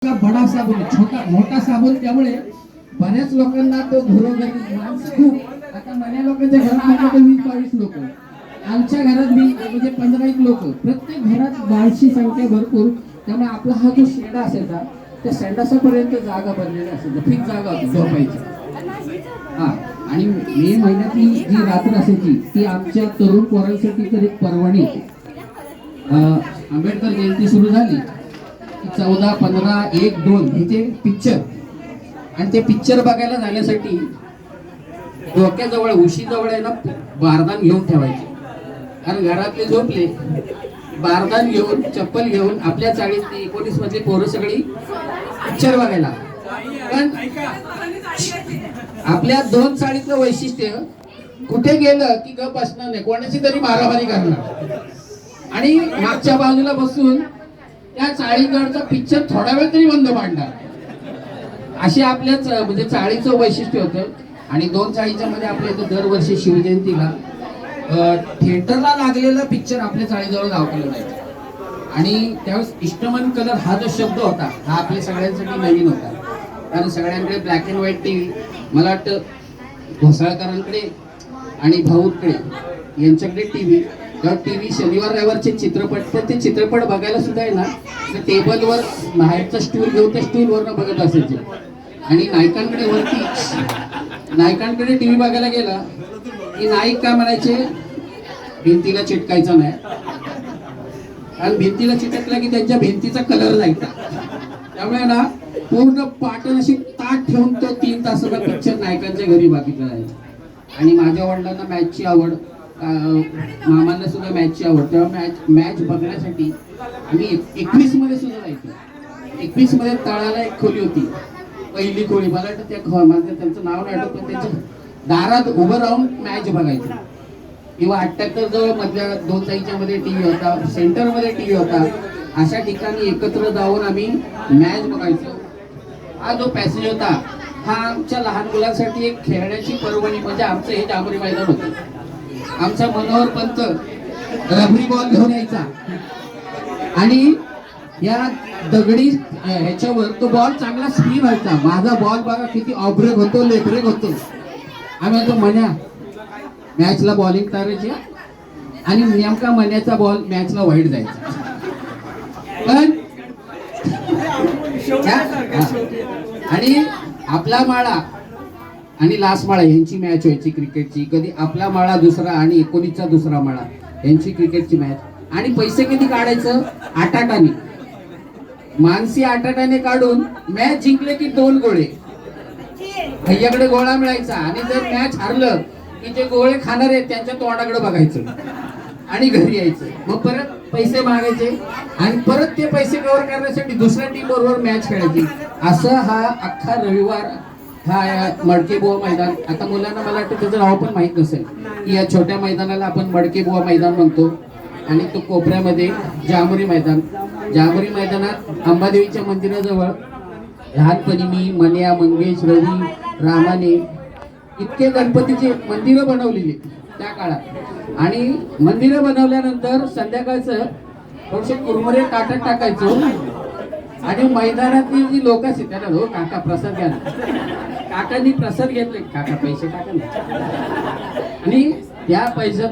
का बडा साबून छोटा मोठा साबून, त्यामुळे बऱ्याच लोकांना तो घरोघरी माणसं खूप. आता माझ्या लोकांच्या घरात म्हणजे 20-22 लोक, आमच्या घरात मी म्हणजे 15-1 लोक, प्रत्येक घरात बाळशी संख्या भरपूर. त्यामुळे आपला हा जो शेंडा असायचा त्या शेंडासापर्यंत जागा बनलेली असायची, फिक्स जागा होती झोपायची. हा, आणि मे महिन्यातली जी रात्र असायची ती आमच्या तरुण पोरांसाठी तर एक पर्वणी होती. आंबेडकर जयंती सुरू झाली 14, 15, 1, 2 हे ते पिक्चर, आणि ते पिक्चर बघायला जाण्यासाठी डोक्याजवळ उशीजवळ आहे ना बारदान घेऊन ठेवायचे. कारण घरातले झोपले, बारदान घेऊन चप्पल घेऊन आपल्या 40 ते 19 मधली पोरं सगळी पिक्चर बघायला. पण आपल्या 2 चाळीतलं वैशिष्ट्य, कुठे गेलं की गप बसणार नाही, कोणाची तरी मारामारी करणार आणि मागच्या बाजूला बसून त्या चाळीकडचा पिक्चर थोडा वेळ तरी बंद पाडणार. अशी आपल्याच म्हणजे चाळीचं वैशिष्ट्य होतं. आणि 2 चाळीच्या मध्ये आपल्या इथं दरवर्षी शिवजयंतीला थिएटरला लागलेला पिक्चर आपल्या चाळीजवळ दाखवला जायचा. आणि त्यावेळेस इष्टमन कलर हा जो शब्द होता हा आपल्या सगळ्यांसाठी नवीन होता. कारण सगळ्यांकडे ब्लॅक अँड व्हाईट टीव्ही, मला वाटतं घोसाळकरांकडे आणि भाऊकडे यांच्याकडे टीव्ही. तेव्हा टीव्ही शनिवार रविवारचे चित्रपट, पण ते चित्रपट बघायला सुद्धा आहे ना टेबलवर बाहेरचा स्टूल घेऊन त्या स्टूलवरनं बघत असायचे. आणि नायकांकडे टीव्ही बघायला गेला की नाईक काय म्हणायचे, भिंतीला चिटकायचं नाही, आणि भिंतीला चिटकला की त्यांच्या भिंतीचा कलर जायचा. त्यामुळे ना पूर्ण पाटण अशी ताट ठेवून तो 3 तासाचा पिक्चर नायकांच्या घरी बघितला जायचा. आणि माझ्या वडिलांना मॅचची आवड, मामांना सुद्धा मॅचची आवड. तेव्हा मॅच बघण्यासाठी आम्ही 21 मध्ये सुद्धा जायचो. 21 मध्ये तळाला एक खोली होती, पहिली खोली. मला वाटतं त्या माझं त्यांचं नाव नाही आठवत, पण त्यांच्या दारात उभं राहून मॅच बघायचो. किंवा 78 जवळ मधल्या 2 चाळीच्या मध्ये टीव्ही होता, सेंटर मध्ये टीव्ही होता. अशा ठिकाणी एकत्र जाऊन आम्ही मॅच बघायचो. हा जो पॅसेज होता हा आमच्या लहान मुलांसाठी एक खेळण्याची पर्वणी, म्हणजे आमचं हे जांभरी मैदान होतं. आमचा मनोहर पंत रबरी बॉल घेऊन यायचा आणि या दगडी ह्याच्यावर तो बॉल चांगला स्पिन व्हायचा. माझा बॉल बघा किती ऑब्रेक होतो, लेब्रेक होतो. आम्ही तो मन्या मॅचला बॉलिंग करायची आणि नेमका मन्याचा बॉल मॅचला वाईट जायचा. पण आणि आपला माळा आणि लास्ट माळा यांची मॅच व्हायची क्रिकेटची. कधी आपला माळा दुसरा आणि 19चा दुसरा माळा यांची क्रिकेटची मॅच. आणि पैसे किती काढायचं, 8-8 मानसी 8-8 काढून मॅच जिंकले की 2 गोळे भैयाकडे गोळा मिळायचा. आणि जर मॅच हारलं की जे गोळे खाणार आहेत त्यांच्या तोंडाकडे बघायचं आणि घरी यायचं. मग परत पैसे मागायचे आणि परत ते पैसे कव्हर करण्यासाठी दुसऱ्या टीम बरोबर मॅच खेळायची. असं हा अख्खा रविवार हा मडकेबुवा मैदान. आता मुलांना मला वाटतं त्याचं नाव पण माहीत नसेल की या छोट्या मैदानाला आपण मडकेबुवा मैदान म्हणतो. आणि तो कोपऱ्यामध्ये जांभरी मैदान. जांभरी मैदानात अंबादेवीच्या मंदिराजवळ लहानपणी मी, मन्या, मंगेश, रवी, रामाने इतके गणपतीचे मंदिरं बनवलेली त्या काळात. आणि मंदिरं बनवल्यानंतर संध्याकाळचं थोडेसे कुरमुरे ताटात टाकायचो आणि मैदानातली जी लोक असते त्यांना, हो काका प्रसाद घ्या. काकांनी प्रसाद घेतले, काका पैसे टाका. आणि त्या पैशात